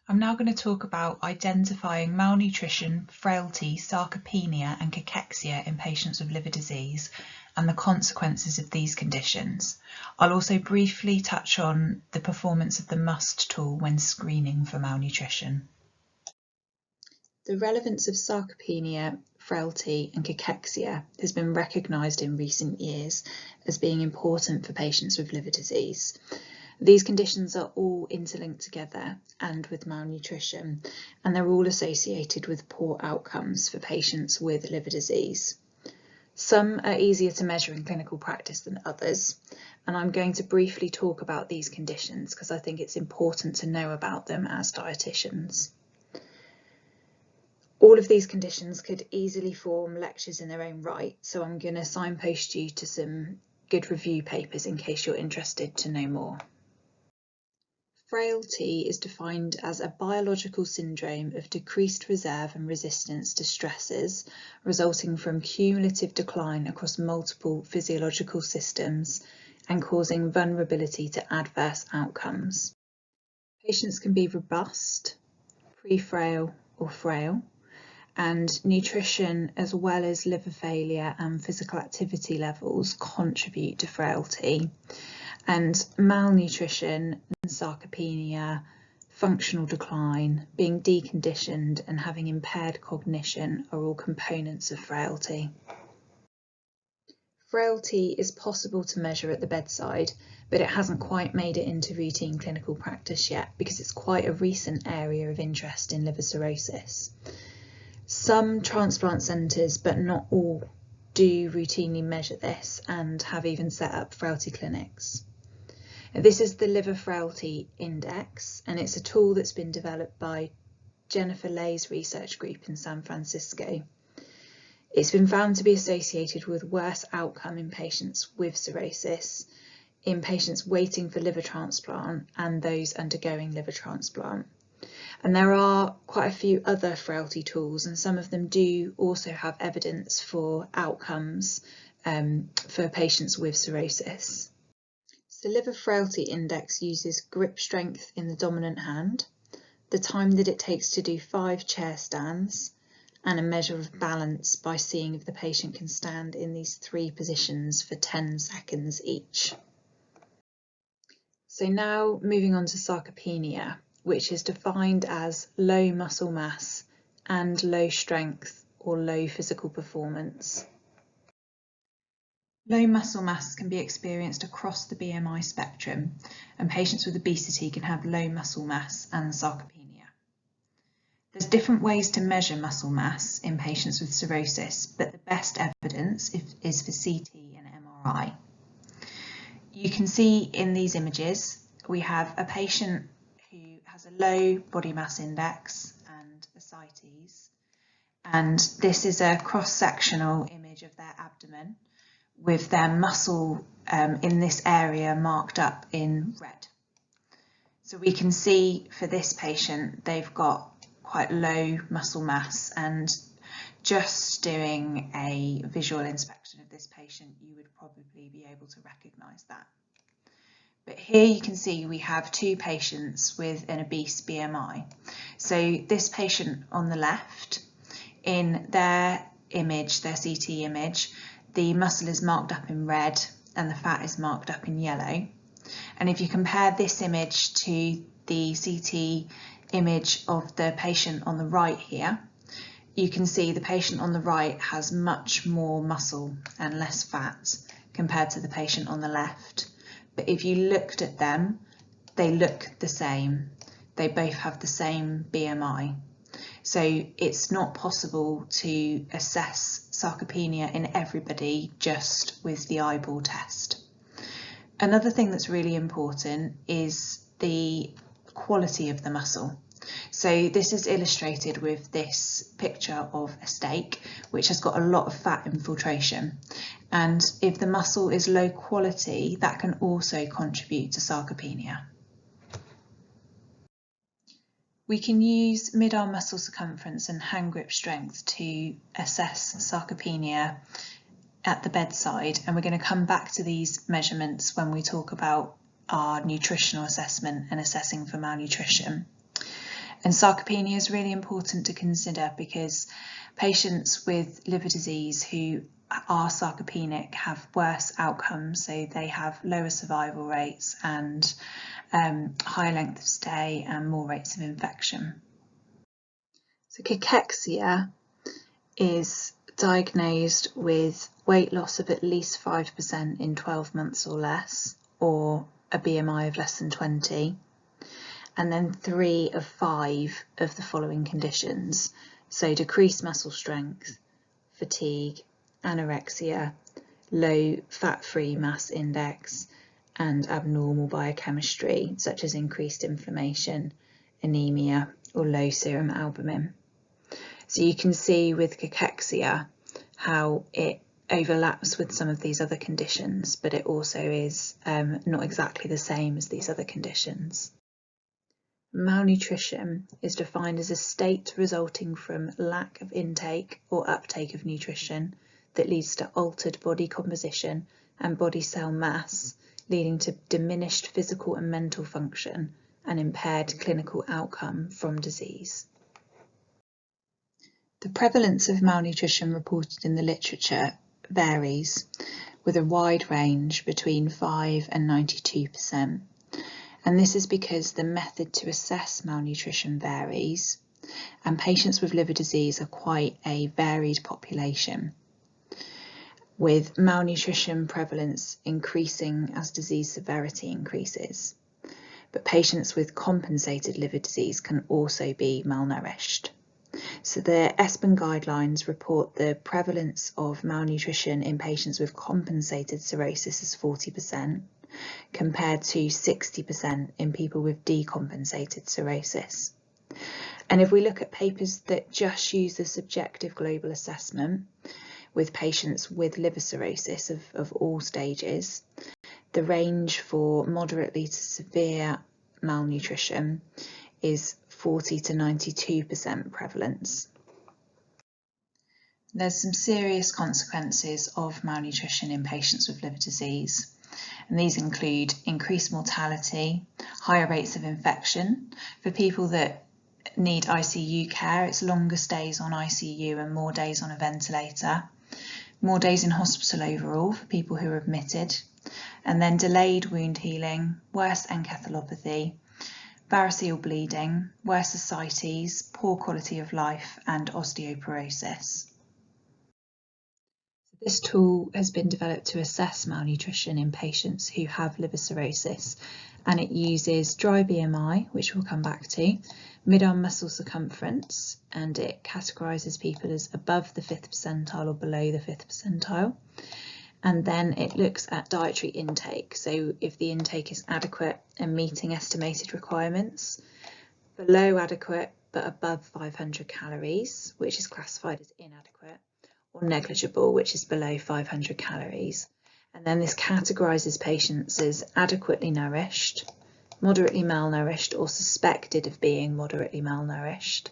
I'm now going to talk about identifying malnutrition, frailty, sarcopenia and cachexia in patients with liver disease and the consequences of these conditions. I'll also briefly touch on the performance of the MUST tool when screening for malnutrition. The relevance of sarcopenia, frailty and cachexia has been recognised in recent years as being important for patients with liver disease. These conditions are all interlinked together and with malnutrition, and they're all associated with poor outcomes for patients with liver disease. Some are easier to measure in clinical practice than others, and I'm going to briefly talk about these conditions because I think it's important to know about them as dietitians. All of these conditions could easily form lectures in their own right, so I'm going to signpost you to some good review papers in case you're interested to know more. Frailty is defined as a biological syndrome of decreased reserve and resistance to stresses resulting from cumulative decline across multiple physiological systems and causing vulnerability to adverse outcomes. Patients can be robust, pre-frail or frail, and nutrition as well as liver failure and physical activity levels contribute to frailty. And malnutrition and sarcopenia, functional decline, being deconditioned and having impaired cognition are all components of frailty. Frailty is possible to measure at the bedside, but it hasn't quite made it into routine clinical practice yet because it's quite a recent area of interest in liver cirrhosis. Some transplant centres, but not all, do routinely measure this and have even set up frailty clinics. This is the Liver Frailty Index, and it's a tool that's been developed by Jennifer Lay's research group in San Francisco. It's been found to be associated with worse outcome in patients with cirrhosis, in patients waiting for liver transplant and those undergoing liver transplant. And there are quite a few other frailty tools, and some of them do also have evidence for outcomes for patients with cirrhosis. The Liver Frailty Index uses grip strength in the dominant hand, the time that it takes to do 5 chair stands, and a measure of balance by seeing if the patient can stand in these 3 positions for 10 seconds each. So now moving on to sarcopenia, which is defined as low muscle mass and low strength or low physical performance. Low muscle mass can be experienced across the BMI spectrum, and patients with obesity can have low muscle mass and sarcopenia. There's different ways to measure muscle mass in patients with cirrhosis, but the best evidence is for CT and MRI. You can see in these images we have a patient who has a low body mass index and ascites, and this is a cross-sectional image of their abdomen with their muscle in this area marked up in red. So we can see for this patient they've got quite low muscle mass, and just doing a visual inspection of this patient you would probably be able to recognise that. But here you can see we have 2 patients with an obese BMI. So this patient on the left, in their image, their CT image, the muscle is marked up in red and the fat is marked up in yellow. And if you compare this image to the CT image of the patient on the right here, you can see the patient on the right has much more muscle and less fat compared to the patient on the left. But if you looked at them, they look the same. They both have the same BMI. So it's not possible to assess sarcopenia in everybody just with the eyeball test. Another thing that's really important is the quality of the muscle. So this is illustrated with this picture of a steak, which has got a lot of fat infiltration. And if the muscle is low quality, that can also contribute to sarcopenia. We can use mid-arm muscle circumference and hand grip strength to assess sarcopenia at the bedside, and we're going to come back to these measurements when we talk about our nutritional assessment and assessing for malnutrition. And sarcopenia is really important to consider because patients with liver disease who are sarcopenic have worse outcomes, so they have lower survival rates and higher length of stay and more rates of infection. So cachexia is diagnosed with weight loss of at least 5% in 12 months or less, or a BMI of less than 20, and then 3 of 5 of the following conditions, so decreased muscle strength, fatigue, anorexia, low fat-free mass index, and abnormal biochemistry such as increased inflammation, anemia, or low serum albumin. So you can see with cachexia how it overlaps with some of these other conditions, but it also is not exactly the same as these other conditions. Malnutrition is defined as a state resulting from lack of intake or uptake of nutrition that leads to altered body composition and body cell mass, leading to diminished physical and mental function and impaired clinical outcome from disease. The prevalence of malnutrition reported in the literature varies, with a wide range between 5 and 92%. And this is because the method to assess malnutrition varies, and patients with liver disease are quite a varied population, with malnutrition prevalence increasing as disease severity increases. But patients with compensated liver disease can also be malnourished. So the ESPEN guidelines report the prevalence of malnutrition in patients with compensated cirrhosis as 40%, compared to 60% in people with decompensated cirrhosis. And if we look at papers that just use the subjective global assessment with patients with liver cirrhosis of all stages, the range for moderately to severe malnutrition is 40 to 92% prevalence. There's some serious consequences of malnutrition in patients with liver disease, and these include increased mortality, higher rates of infection. For people that need ICU care, it's longer stays on ICU and more days on a ventilator, more days in hospital overall for people who are admitted, and then delayed wound healing, worse encephalopathy, variceal bleeding, worse ascites, poor quality of life, and osteoporosis. This tool has been developed to assess malnutrition in patients who have liver cirrhosis, and it uses dry BMI, which we'll come back to, mid-arm muscle circumference, and it categorises people as above the 5th percentile or below the 5th percentile. And then it looks at dietary intake, so if the intake is adequate and meeting estimated requirements, below adequate but above 500 calories, which is classified as inadequate, or negligible, which is below 500 calories. And then this categorises patients as adequately nourished, moderately malnourished or suspected of being moderately malnourished,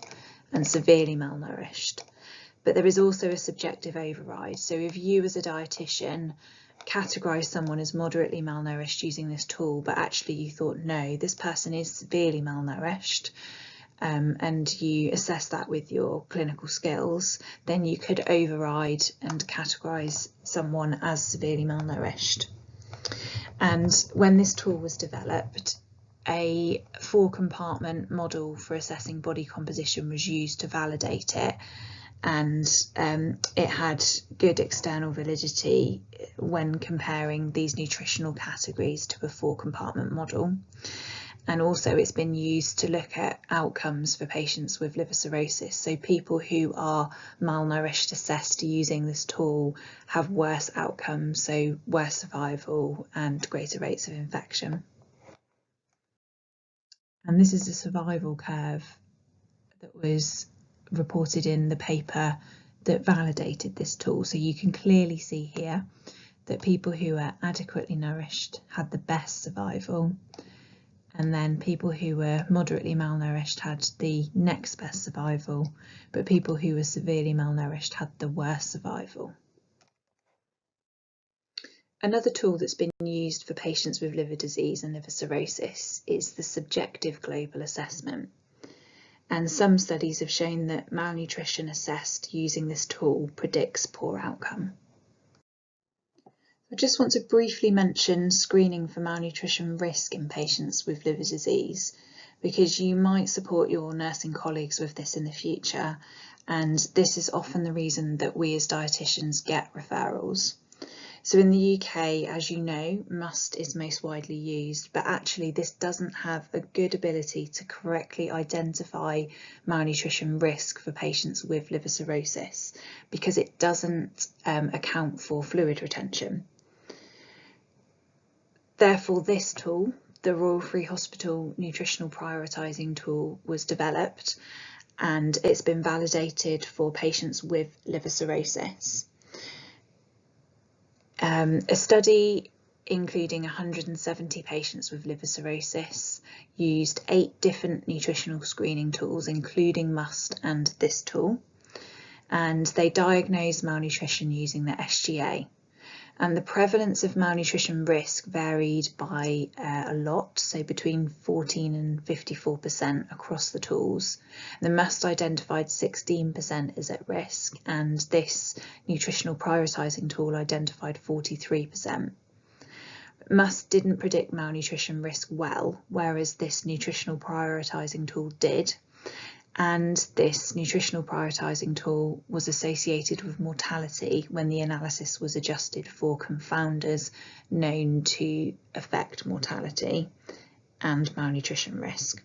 and severely malnourished. But there is also a subjective override. So if you as a dietitian categorise someone as moderately malnourished using this tool, but actually you thought, no, this person is severely malnourished, and you assess that with your clinical skills, then you could override and categorise someone as severely malnourished. And when this tool was developed, a 4-compartment model for assessing body composition was used to validate it, and it had good external validity when comparing these nutritional categories to a 4-compartment model. And also it's been used to look at outcomes for patients with liver cirrhosis. So people who are malnourished assessed using this tool have worse outcomes, so worse survival and greater rates of infection. And this is a survival curve that was reported in the paper that validated this tool. So you can clearly see here that people who are adequately nourished had the best survival, and then people who were moderately malnourished had the next best survival, but people who were severely malnourished had the worst survival. Another tool that's been used for patients with liver disease and liver cirrhosis is the subjective global assessment. And some studies have shown that malnutrition assessed using this tool predicts poor outcome. I just want to briefly mention screening for malnutrition risk in patients with liver disease, because you might support your nursing colleagues with this in the future, and this is often the reason that we as dietitians get referrals. So in the UK, as you know, MUST is most widely used, but actually this doesn't have a good ability to correctly identify malnutrition risk for patients with liver cirrhosis, because it doesn't account for fluid retention. Therefore, this tool, the Royal Free Hospital Nutritional Prioritising Tool, was developed, and it's been validated for patients with liver cirrhosis. A study including 170 patients with liver cirrhosis used 8 different nutritional screening tools, including MUST and this tool, and they diagnosed malnutrition using the SGA. And the prevalence of malnutrition risk varied by a lot, so between 14 and 54% across the tools. The MUST identified 16% as at risk, and this nutritional prioritising tool identified 43%. MUST didn't predict malnutrition risk well, whereas this nutritional prioritising tool did. And this nutritional prioritising tool was associated with mortality when the analysis was adjusted for confounders known to affect mortality and malnutrition risk.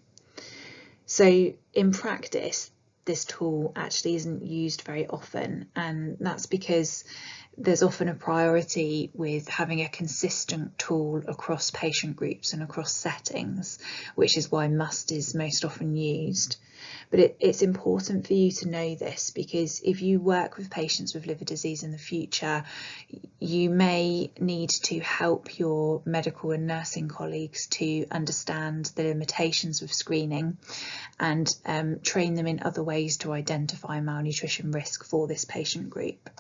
So in practice, this tool actually isn't used very often, and that's because there's often a priority with having a consistent tool across patient groups and across settings, which is why MUST is most often used. But it's important for you to know this, because if you work with patients with liver disease in the future, you may need to help your medical and nursing colleagues to understand the limitations of screening and train them in other ways to identify malnutrition risk for this patient group.